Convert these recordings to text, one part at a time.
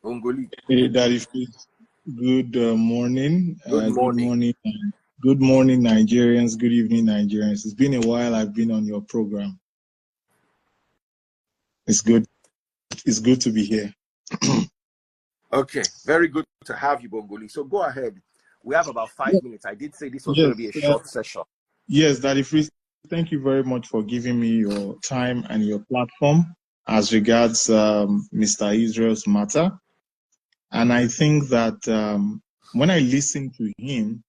Bongolee. Hey, Daddy Freeze. Good morning. Good morning. Good morning, Nigerians. Good evening, Nigerians. It's been a while I've been on your program. It's good. It's good to be here. Okay, very good to have you, Bongolee. So go ahead. We have about 5 minutes. I did say this was going to be a short session. Yes, Daddy Freeze. Thank you very much for giving me your time and your platform as regards Mr. Israel's matter. And I think that when I listened to him,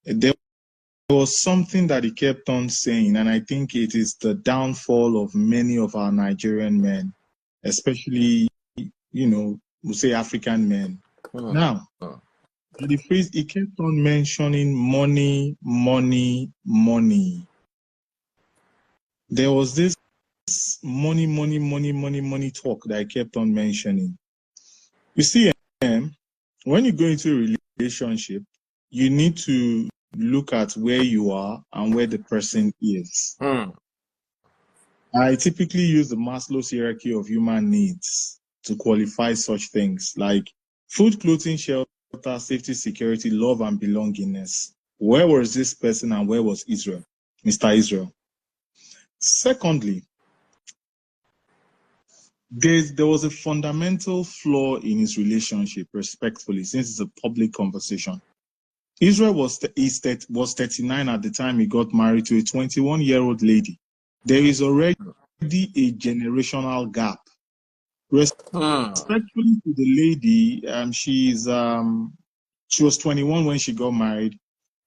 there was something that he kept on saying, and I think it is the downfall of many of our Nigerian men, especially, we'll say African men. Now, the phrase, he kept on mentioning money, money, money. There was this money, money, money, money, money talk that I kept on mentioning. You see, when you go into a relationship, you need to look at where you are and where the person is. I typically use the Maslow's hierarchy of human needs to qualify such things like food, clothing, shelter, safety, security, love, and belongingness. Where was this person and where was Israel, Mr. Israel? Secondly, there was a fundamental flaw in his relationship, respectfully, since it's a public conversation. Israel was 39 at the time he got married to a 21-year-old lady. There is already a generational gap. Respectfully to the lady, she was 21 when she got married.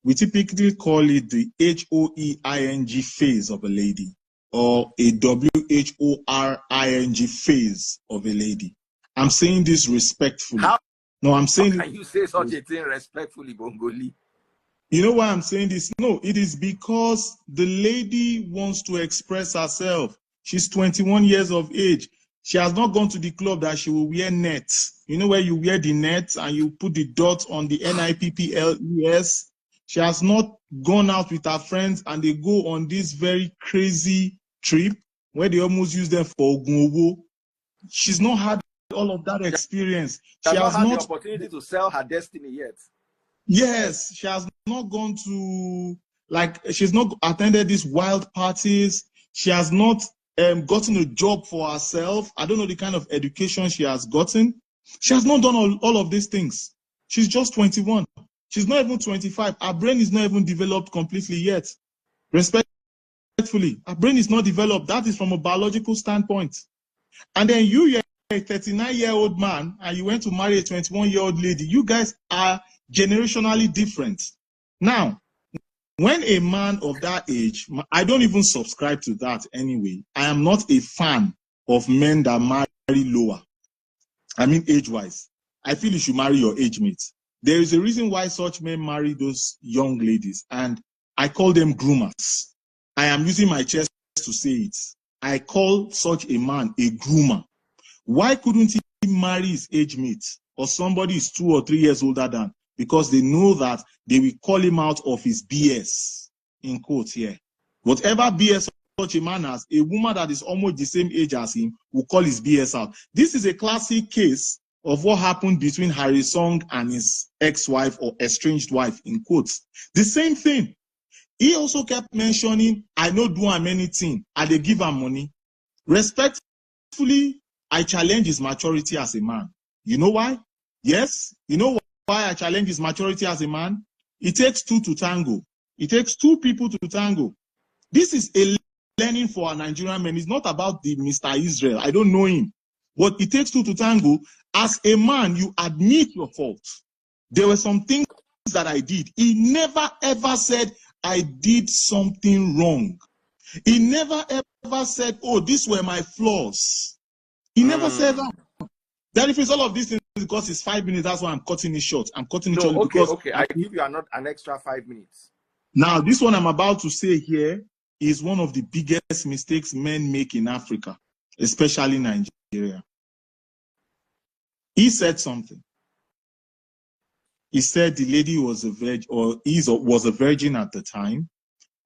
We typically call it the HOEING phase of a lady, or a WHORING phase of a lady. I'm saying this respectfully. No, I'm saying. How can you say such a thing respectfully, Bongolee? You know why I'm saying this? No, it is because the lady wants to express herself. She's 21 years of age. She has not gone to the club that she will wear nets. You know where you wear the nets and you put the dot on the NIPPLES? She has not gone out with her friends and they go on this very crazy trip where they almost use them for Ogunwowo. She's not had all of that experience. She has not had the opportunity to sell her destiny yet. Yes, she has not gone to, she's not attended these wild parties. She has not gotten a job for herself. I don't know the kind of education she has gotten. She has not done all of these things. She's just 21. She's not even 25. Her brain is not even developed completely yet. Respectfully, her brain is not developed. That is from a biological standpoint. And then you're a 39-year-old man and you went to marry a 21-year-old lady. You guys are generationally different. Now, when a man of that age, I don't even subscribe to that anyway. I am not a fan of men that marry lower. I mean, age-wise. I feel you should marry your age mate. There is a reason why such men marry those young ladies, and I call them groomers. I am using my chest to say it. I call such a man a groomer. Why couldn't he marry his age mate or somebody is 2 or 3 years older than? Because they know that they will call him out of his BS, in quotes here. Whatever BS such a man has, a woman that is almost the same age as him will call his BS out. This is a classic case of what happened between Harry Song and his ex-wife or estranged wife, in quotes. The same thing. He also kept mentioning, I know do him anything, and they give him money. Respectfully, I challenge his maturity as a man. You know why? Yes, you know why I challenge his maturity as a man? It takes two to tango. It takes two people to tango. This is a learning for our Nigerian men. It's not about the Mr. Israel. I don't know him. But it takes two to tango. As a man, you admit your faults. There were some things that I did. He never ever said, I did something wrong. He never ever said, oh, these were my flaws. He never said that. That if it's all of these things because it's 5 minutes, that's why I'm cutting it short. I'm cutting it short because I give you an extra 5 minutes. Now, this one I'm about to say here is one of the biggest mistakes men make in Africa, especially Nigeria. He said something. He said the lady was a virgin, or was a virgin at the time,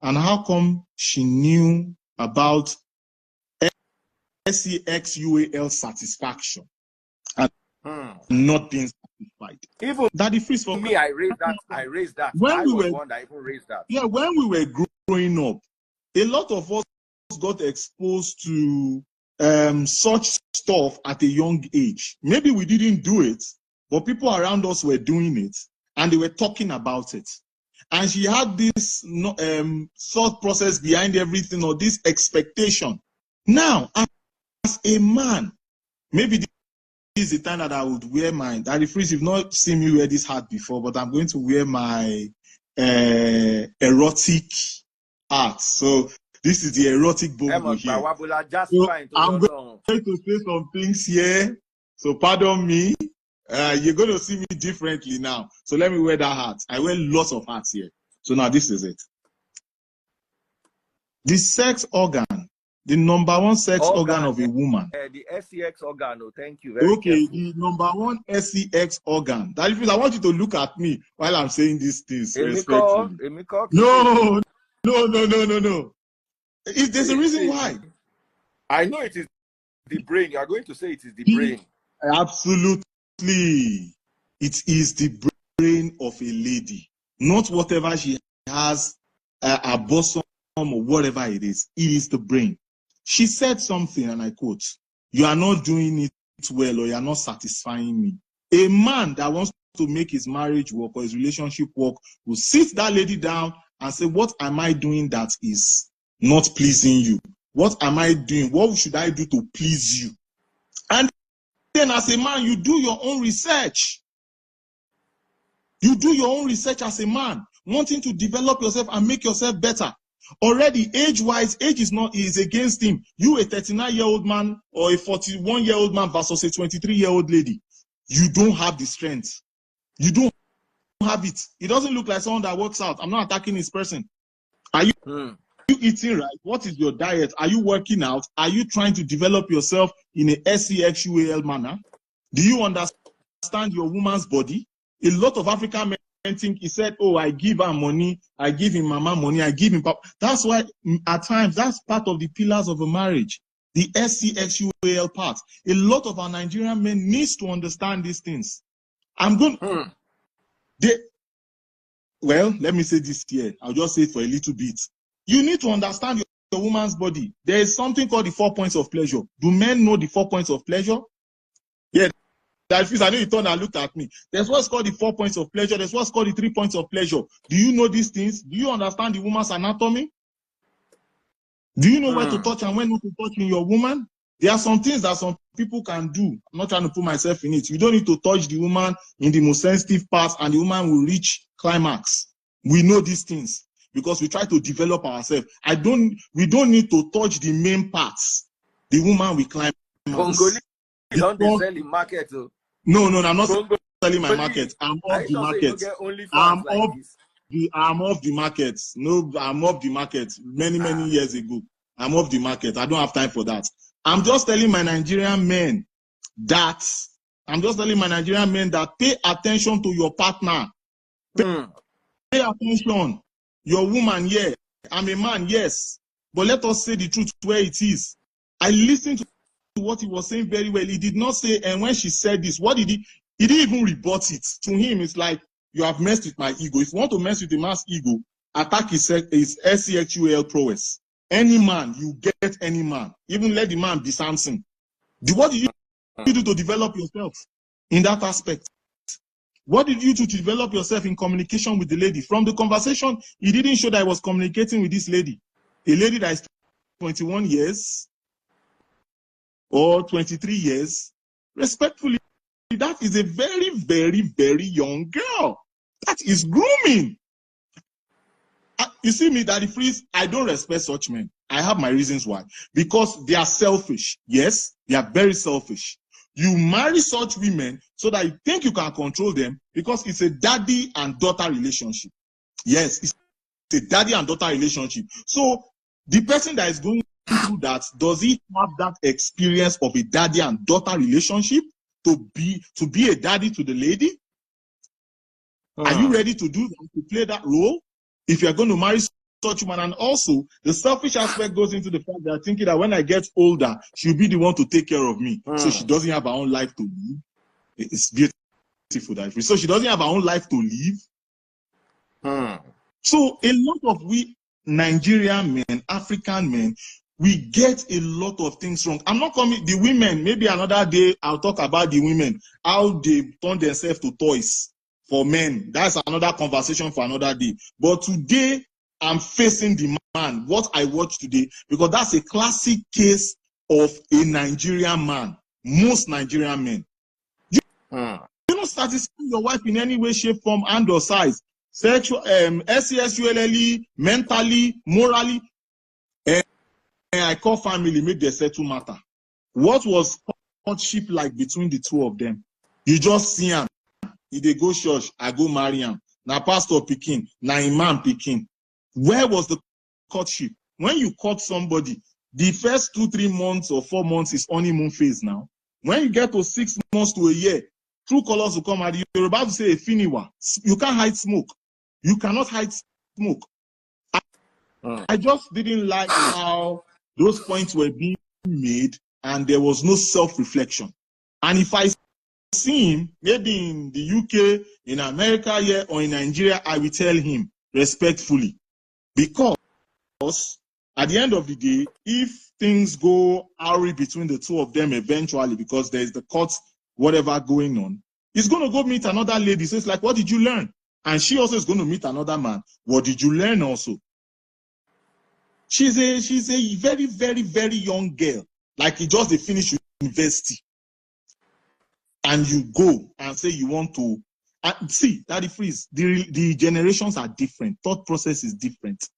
and how come she knew about SEXUAL satisfaction and not being satisfied. Even Daddy Freeze, for me, I raised that. When I we was were one that even raised that. Yeah, when we were growing up, a lot of us got exposed to such stuff at a young age. Maybe we didn't do it, but people around us were doing it, and they were talking about it. And she had this thought process behind everything, or this expectation. Now, as a man, maybe this is the time that I would wear my Daddy Freeze. You've not seen me wear this hat before, but I'm going to wear my erotic art. So this is the erotic Bongo here. So I'm going to say some things here. So pardon me. You're going to see me differently now. So let me wear that hat. I wear lots of hats here. So now this is it. The sex organ, the number one sex organ of a woman. The SEX organ. Oh, thank you. Okay, the number one SEX organ. That is, I want you to look at me while I'm saying these things respectfully. No. There's a reason why. I know it is the brain. You are going to say it is the brain. Absolutely. It is the brain of a lady. Not whatever she has, a bosom or whatever it is. It is the brain. She said something, and I quote, "You are not doing it well, or you are not satisfying me." A man that wants to make his marriage work or his relationship work will sit that lady down and say, "What am I doing that is not pleasing you? What am I doing? What should I do to please you?" And then as a man, you do your own research. You do your own research as a man, wanting to develop yourself and make yourself better. Already, age-wise, age is against him. You, a 39-year-old man or a 41-year-old man versus a 23-year-old lady, you don't have the strength. You don't have it. It doesn't look like someone that works out. I'm not attacking this person. Are you eating right? What is your diet? Are you working out? Are you trying to develop yourself in a SEXUAL manner? Do you understand your woman's body? A lot of African men think he said, "Oh, I give her money, I give him mama money, I give him papa." That's why at times that's part of the pillars of a marriage, the SEXUAL part. A lot of our Nigerian men needs to understand these things. Well, let me say this here. I'll just say it for a little bit. You need to understand your woman's body. There is something called the 4 points of pleasure. Do men know the 4 points of pleasure? Yeah. I know you turned and looked at me. There's what's called the 4 points of pleasure. There's what's called the 3 points of pleasure. Do you know these things? Do you understand the woman's anatomy? Do you know where to touch and when not to touch in your woman? There are some things that some people can do. I'm not trying to put myself in it. You don't need to touch the woman in the most sensitive parts and the woman will reach climax. We know these things because we try to develop ourselves. We don't need to touch the main parts. The woman will climax. Bongolee is on the selling market. No, I'm not selling my market. I'm off the market. I'm off the market. No, I'm off the market many years ago. I'm off the market. I don't have time for that. I'm just telling my Nigerian men that pay attention to your partner. Pay attention. Your woman, yeah. I'm a man, yes. But let us say the truth where it is. I listened to what he was saying very well. He did not say, and when she said this, what did he didn't even rebut it. To him, it's like, you have messed with my ego. If you want to mess with a man's ego, attack his SEXUAL prowess. Any man, you get any man. Even let the man be Samson. What did you do to develop yourself in that aspect? What did you do to develop yourself in communication with the lady? From the conversation, he didn't show that I was communicating with this lady. A lady that is 21 years or 23 years. Respectfully, that is a very, very, very young girl. That is grooming. You see me, Daddy Freeze, I don't respect such men. I have my reasons why. Because they are selfish. Yes, they are very selfish. You marry such women so that you think you can control them because it's a daddy and daughter relationship. Yes, it's a daddy and daughter relationship. So the person that is going through that, does he have that experience of a daddy and daughter relationship to be a daddy to the lady? Are you ready to do that, to play that role? If you're going to marry such a woman, and also the selfish aspect goes into the fact that thinking that when I get older, she'll be the one to take care of me. So she doesn't have her own life to live. It's beautiful that so she doesn't have her own life to live. So a lot of we Nigerian men, African men, we get a lot of things wrong. I'm not coming, the women, maybe another day I'll talk about the women, how they turn themselves to toys for men. That's another conversation for another day. But today, I'm facing the man, what I watched today, because that's a classic case of a Nigerian man. Most Nigerian men. You don't satisfy your wife in any way, shape, form, and or size. Sexual, SESULLE, mentally, morally. I call family, make the settle matter. What was courtship like between the two of them? You just see him. If they go church, I go marry him. Now pastor picking, now imam picking. Where was the courtship? When you court somebody, the first 2-3 months or 4 months is honeymoon phase now. When you get to 6 months to a year, true colors will come out. You're about to say a finiwa. You can't hide smoke. You cannot hide smoke. I just didn't like how those points were being made and there was no self-reflection. And if I see him, maybe in the UK, in America here, or in Nigeria, I will tell him respectfully. Because at the end of the day, if things go awry between the two of them eventually, because there's the court, whatever going on, he's going to go meet another lady. So it's like, what did you learn? And she also is going to meet another man. What did you learn also? She's a very, very, very young girl. Like he just finished university. And you go and say you want to see, Daddy Freeze, the generations are different. Thought process is different.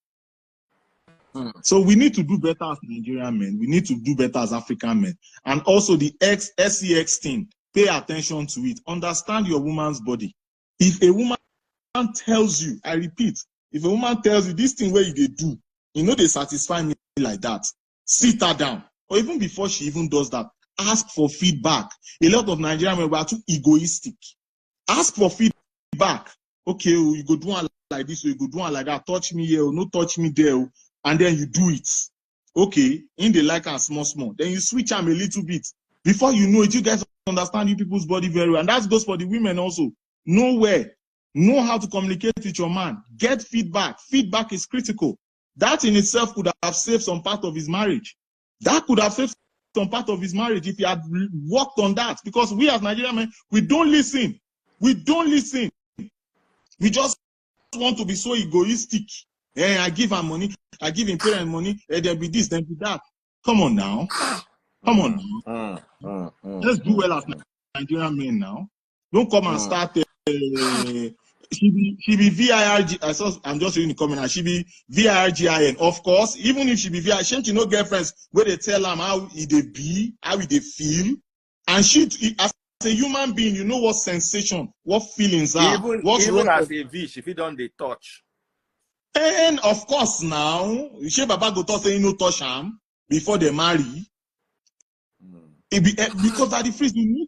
So we need to do better as Nigerian men. We need to do better as African men. And also the SEX thing, pay attention to it. Understand your woman's body. If a woman tells you, I repeat, if a woman tells you this thing where you do, you know they satisfy me like that, sit her down. Or even before she even does that, ask for feedback. A lot of Nigerian men are too egoistic. Ask for feedback. Okay, you go do one like this, or you go do one like that. Touch me here, or no touch me there. And then you do it. Okay, in the like and small. Then you switch them a little bit. Before you know it, you guys understand you people's body very well. And that goes for the women also. Know how to communicate with your man. Get feedback. Feedback is critical. That in itself could have saved some part of his marriage. That could have saved some part of his marriage if he had worked on that. Because we as Nigerian men, we don't listen. We don't listen. We just want to be so egoistic. I give her money. I give him parent money. There'll be this, there'll be that. Come on now. Come on now. Let's do well as Nigerian men now. Don't come and start. She be VIRG. I'm just reading the comment now. She be VIRGIN. Of course, even if she be VIRG, she no girlfriends where they tell them how they be, how they feel. And she, as a human being, you know what sensation, what feelings are. Even as a V, if you don't they touch. And of course now, she Baba go talk saying no touch him before they marry. Because at the first you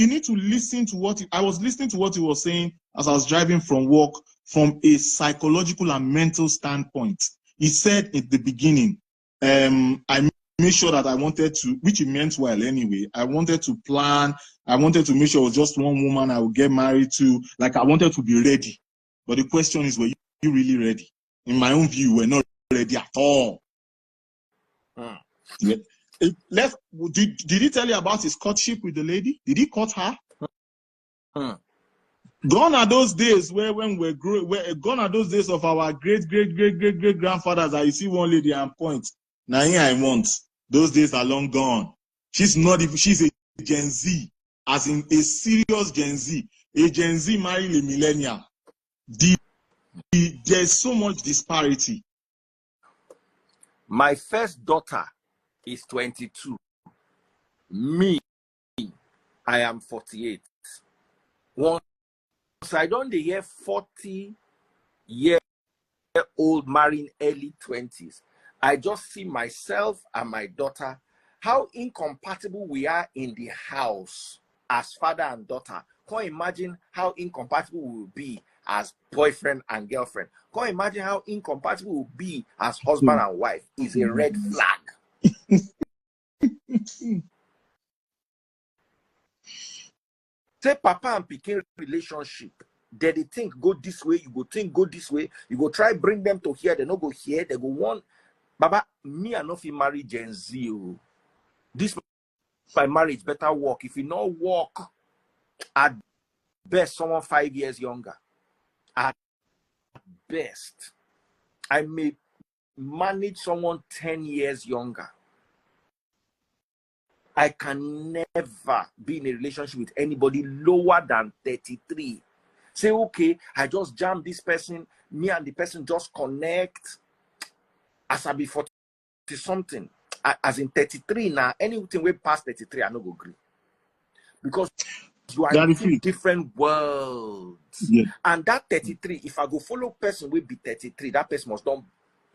need to listen to what I was listening to what he was saying as I was driving from work from a psychological and mental standpoint. He said at the beginning, I made sure that I wanted to, which he meant well anyway. I wanted to plan. I wanted to make sure it was just one woman I would get married to. Like I wanted to be ready. But the question is, were you really ready? In my own view, we're not ready at all. Yeah. Did he tell you about his courtship with the lady? Did he court her? Gone are those days when we're gone are those days of our great grandfathers that you see one lady and point. Now here I want. Those days are long gone. She's a Gen Z, as in a serious Gen Z. A Gen Z marrying a millennial. There's so much disparity. My first daughter is 22. Me, I am 48. Once I don't hear 40-year-old marrying early 20s, I just see myself and my daughter, how incompatible we are in the house as father and daughter. Can't imagine how incompatible we will be as boyfriend and girlfriend. Can't imagine how incompatible we will be as husband and wife. Is a red flag. Say papa and pikin relationship. They think go this way, you go think go this way. You go try bring them to here, they no go here, they go want. Baba, me and not marry Gen Z. This my marriage better work. If you not work, at best someone 5 years younger. At best, I may manage someone 10 years younger. I can never be in a relationship with anybody lower than 33. Say, okay, I just jam this person, me and the person just connect. As I be 40 something, as in 33 now, anything way past 33, I no go agree. Because you are in different worlds. Yeah. And that 33, if I go follow person will be 33, that person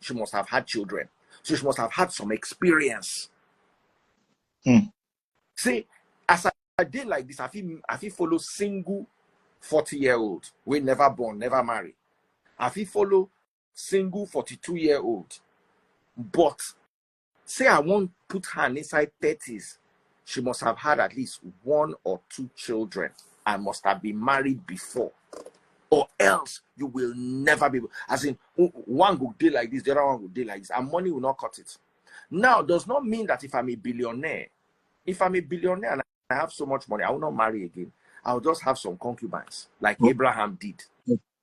she must have had children. So she must have had some experience. See, as I did like this, I feel follow single 40-year-old. We never born, never marry. I feel follow single 42-year-old. But say I won't put her inside 30s. She must have had at least 1 or 2 children. I must have been married before. Or else you will never be able. As in, one will deal like this, the other one will deal like this. And money will not cut it. Now, does not mean that if I'm a billionaire, and I have so much money, I will not marry again. I'll just have some concubines, like Abraham did.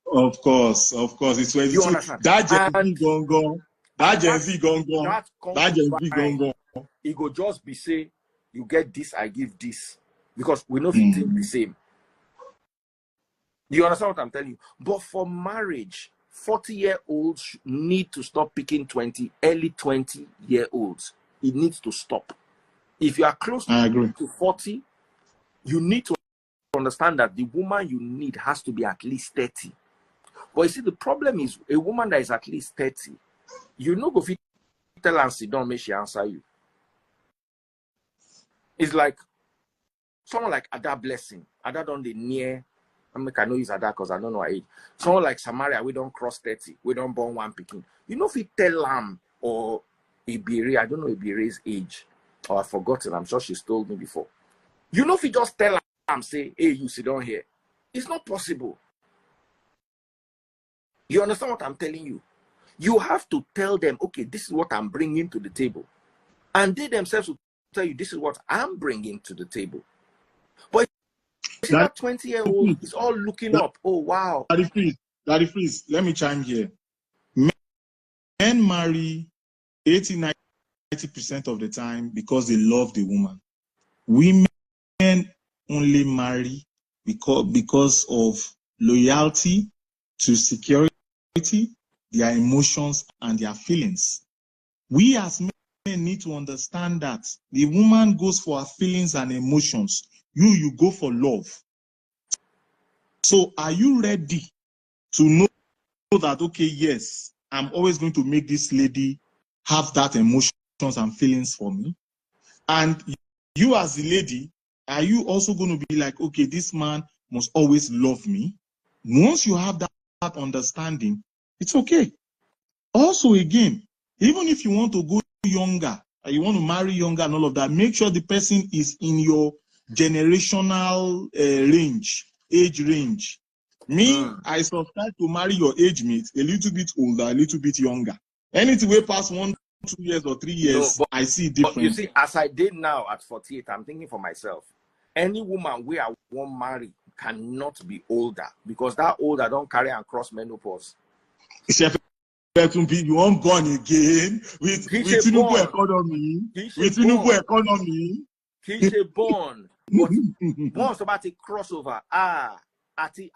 Of course. It's when you understand? That Gen Z gone. That Gen Z gone. That Gen Z gone. It will just be say, you get this, I give this. Because we know we think the same. You understand what I'm telling you? But for marriage, 40-year-olds need to stop picking early 20-year-olds. It needs to stop. If you are close to 40, you need to understand that the woman you need has to be at least 30. But you see, the problem is a woman that is at least 30, you know, go fit tell her sit down, make she answer you. It's like someone like Ada Blessing. Ada done the near. I know he's Ada because I don't know her age. Someone like Samaria, we don't cross 30. We don't born one picking. You know, if you tell him or Ibiri, I don't know Ibiri's age. Or I've forgotten. I'm sure she's told me before. You know, if you just tell them, say, hey, you sit down here. It's not possible. You understand what I'm telling you? You have to tell them, okay, this is what I'm bringing to the table. And they themselves will tell you, this is what I'm bringing to the table. But that 20-year-old is all looking up. Oh, wow. Daddy Freeze, let me chime here. Men marry 80-90% of the time because they love the woman. Women only marry because of loyalty to security, their emotions, and their feelings. We as men need to understand that the woman goes for her feelings and emotions. You go for love. So are you ready to know that, okay, yes, I'm always going to make this lady have that emotions and feelings for me? And you as the lady, are you also going to be like, okay, this man must always love me? Once you have that understanding, it's okay. Also, again, even if you want to go younger, you want to marry younger and all of that, make sure the person is in your generational age range. Me, I subscribe to marry your age mate, a little bit older, a little bit younger. Anything way past 1, 2 years or 3 years, I see different. You see, as I did now at 48, I'm thinking for myself, any woman where I won't marry cannot be older, because that older don't carry and cross menopause. You won't born again with Tinubu economy. With Tinubu economy. He's a born. But once about a crossover, ati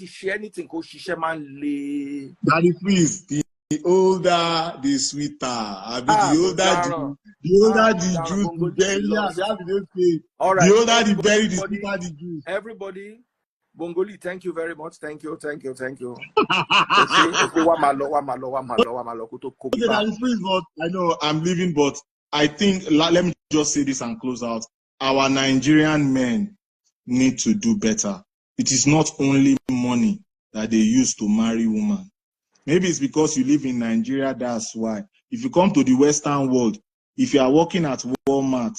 share anything called Shishaman. Daddy, please, the older, the sweeter. The older, the juice, the berry. All right. The older, the berry, the sweeter, the juice. Everybody, Bongolee, thank you very much. Thank you. Okay, Daddy, please, but I know I'm leaving, but I think, let me just say this and close out. Our Nigerian men need to do better. It is not only money that they use to marry women. Maybe it's because you live in Nigeria, that's why. If you come to the Western world, if you are working at Walmart,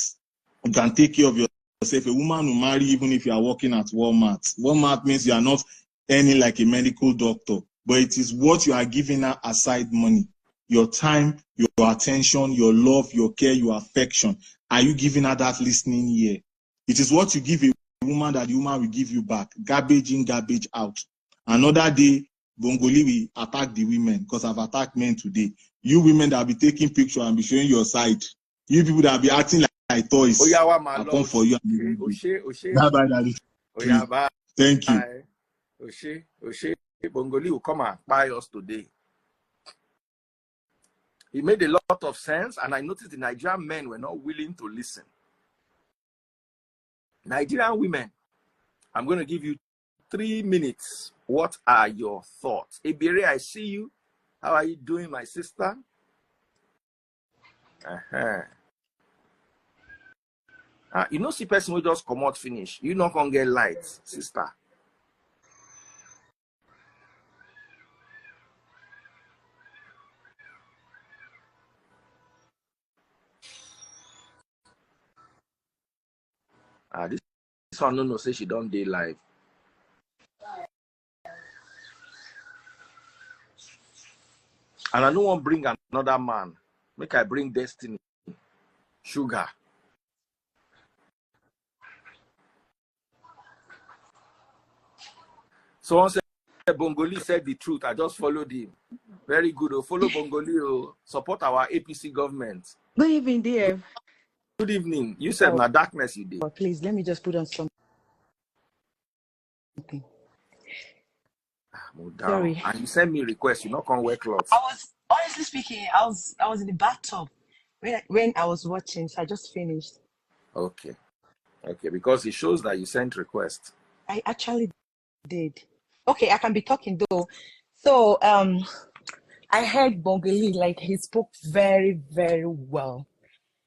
you can take care of yourself, a woman will marry even if you are working at Walmart. Walmart means you are not earning like a medical doctor, but it is what you are giving her aside money. Your time, your attention, your love, your care, your affection. Are you giving her that listening ear? It is what you give a woman that the woman will give you back. Garbage in, garbage out. Another day, Bongolee will attack the women because I've attacked men today. You women that will be taking pictures and be showing your side. You people that will be acting like toys. I'll come for you. Thank you. Bongolee will come and buy us today. It made a lot of sense, and I noticed the Nigerian men were not willing to listen. Nigerian women, I'm going to give you 3 minutes. What are your thoughts? Ebere, I see you. How are you doing, my sister? You know, see person will just come out finish. You not gonna get lights, sister. This one no say she don't day live. And I don't want to bring another man. Make I bring Destiny. Sugar. Someone said Bongolee said the truth. I just followed him. Very good. Follow Bongolee. Support our APC government. Good evening, dear. Good evening. You said na darkness you did. Please, let me just put on something. Sorry. And you sent me a request. You not gonna wear clothes. I was, honestly speaking, I was in the bathtub when I was watching, so I just finished. Okay. Because it shows that you sent request. I actually did. Okay, I can be talking though. So I heard Bongolee, like he spoke very, very well.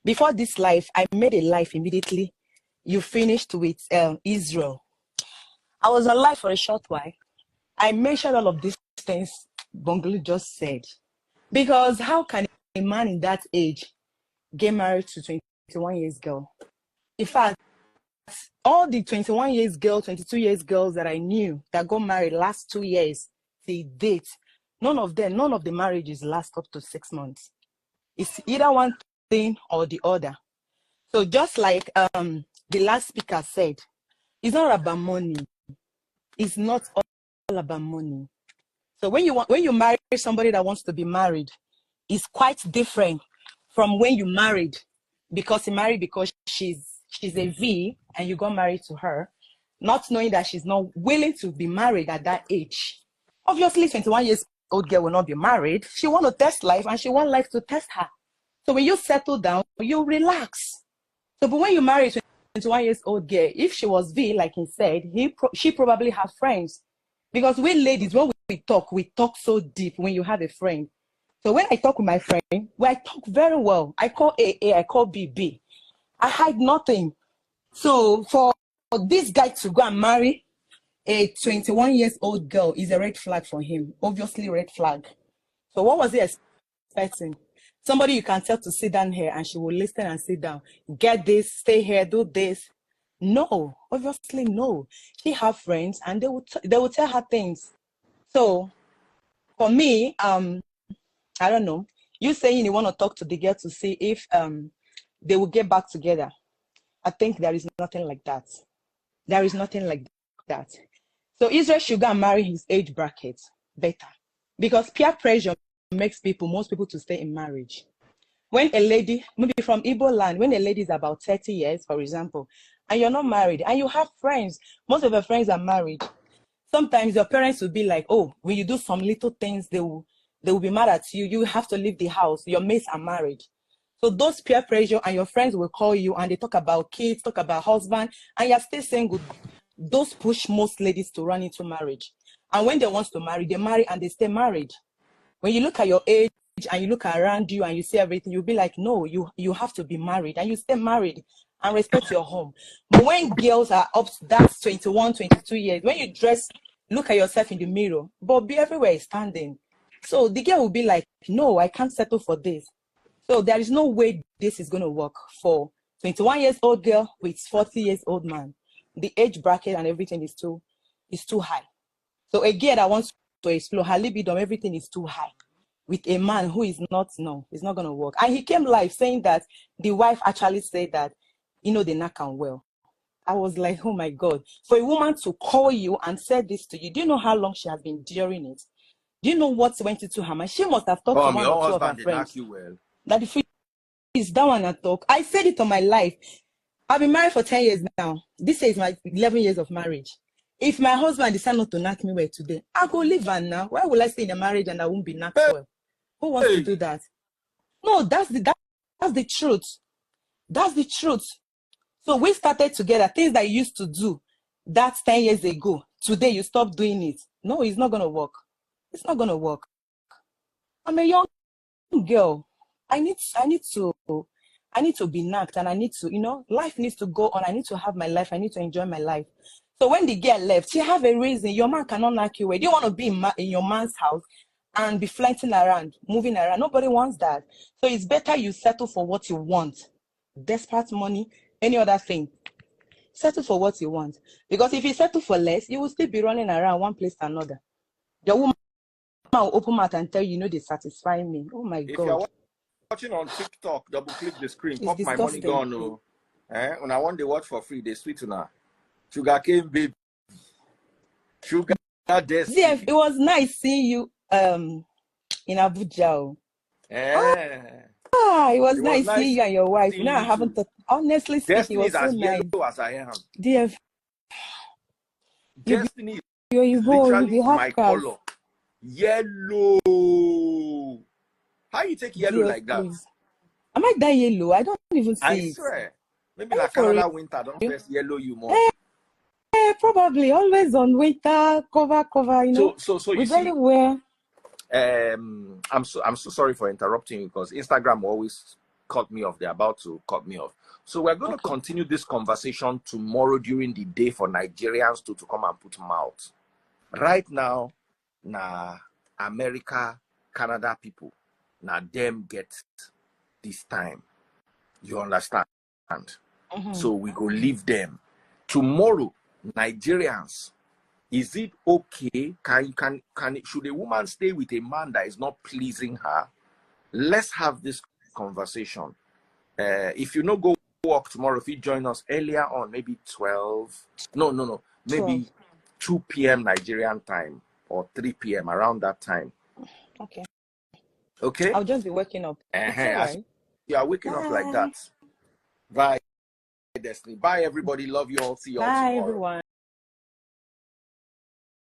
Before this life, I made a life immediately. You finished with Israel. I was alive for a short while. I mentioned all of these things Bongolee just said. Because how can a man in that age get married to 21 years girl? In fact, all the 21 years girl, 22 years girls that I knew that got married last 2 years, they date. None of the marriages last up to 6 months. It's either one thing or the other. So just like the last speaker said, it's not about money. It's not all about money. So when you marry somebody that wants to be married, it's quite different from when you married because you married because she's a V and you got married to her, not knowing that she's not willing to be married at that age. Obviously, 21 years old girl will not be married. She want to test life and she want life to test her. So when you settle down, you relax. So but when you marry a 21 years old girl, if she was V, like he said, she probably have friends. Because we ladies, when we talk so deep when you have a friend. So when I talk with my friend, I talk very well. I call AA, I call BB. I hide nothing. So for this guy to go and marry a 21 years old girl is a red flag for him. Obviously red flag. So what was he expecting? Somebody you can tell to sit down here and she will listen and sit down. Get this, stay here, do this. No, obviously no. She have friends and they will tell her things. So for me, I don't know. You saying you want to talk to the girl to see if they will get back together. I think there is nothing like that. There is nothing like that. So Israel should go and marry his age bracket better. Because peer pressure makes most people to stay in marriage. When a lady, maybe from Igbo land, when a lady is about 30 years, for example, and you're not married, and you have friends, most of your friends are married. Sometimes your parents will be like, oh, when you do some little things, they will be mad at you. You have to leave the house. Your mates are married. So those peer pressure and your friends will call you and they talk about kids, talk about husband, and you're still single. Those push most ladies to run into marriage. And when they want to marry, they marry and they stay married. When you look at your age and you look around you and you see everything, you'll be like, no, you have to be married and you stay married and respect your home. But when girls are up to that 21, 22 years, when you dress, look at yourself in the mirror, but be everywhere standing. So the girl will be like, no, I can't settle for this. So there is no way this is going to work for 21 years old girl with 40 years old man. The age bracket and everything is too high. So a girl that wants to explore her libido, everything is too high. With a man who is not, no, it's not going to work. And he came live saying that the wife actually said that, they knock on well. I was like, oh my God. For a woman to call you and say this to you, do you know how long she has been enduring it? Do you know what went into her mind? She must have talked to one or two of her friends. That the free is down and talk. I said it on my life. I've been married for 10 years now. This is my 11 years of marriage. If my husband decides not to knock me well today, I'll go live on now. Why will I stay in a marriage and I won't be knocked well? Who wants to do that? No, that's the truth. That's the truth. So we started together. Things that you used to do that 10 years ago. Today you stop doing it. No, it's not going to work. It's not going to work. I'm a young girl. I need to be knocked, and I need to, life needs to go on. I need to have my life. I need to enjoy my life. So when the girl left, she have a reason. Your man cannot knock you away. You don't want to be in your man's house and be flying around, moving around. Nobody wants that. So it's better you settle for what you want. Desperate money, any other thing. Settle for what you want. Because if you settle for less, you will still be running around one place to another. Your woman will open mouth and tell you, they satisfy me. Oh my God. If you're watching on TikTok, double click the screen, pop my money gone. Oh. When I want to watch for free, they sweet now. Sugar cane baby. Sugar destiny. ZF, it was nice seeing you in Abuja. It was nice seeing you and your wife. Now I haven't honestly speaking, it was so nice. As I am. DF. Destiny is literally my color. Yellow. How you take yellow like that? Please. Am I that yellow? I don't even see it. I swear. Maybe like Canada winter, don't first yellow you more. Probably always on winter, cover, So you very see, well. I'm so sorry for interrupting you because Instagram always cut me off. They're about to cut me off. So we're going to continue this conversation tomorrow during the day for Nigerians to come and put mouth. Right now, America, Canada people, them get this time. You understand? So we go leave them. Tomorrow, Nigerians, is it okay? Should a woman stay with a man that is not pleasing her? Let's have this conversation. If you go work tomorrow, if you join us earlier on, maybe 12. No. Maybe 2 p.m. Nigerian time or 3 p.m. around that time. Okay. I'll just be waking up. Right. You are waking up like that. Bye, Destiny. Bye, everybody. Love you all. See you all tomorrow. Bye, everyone.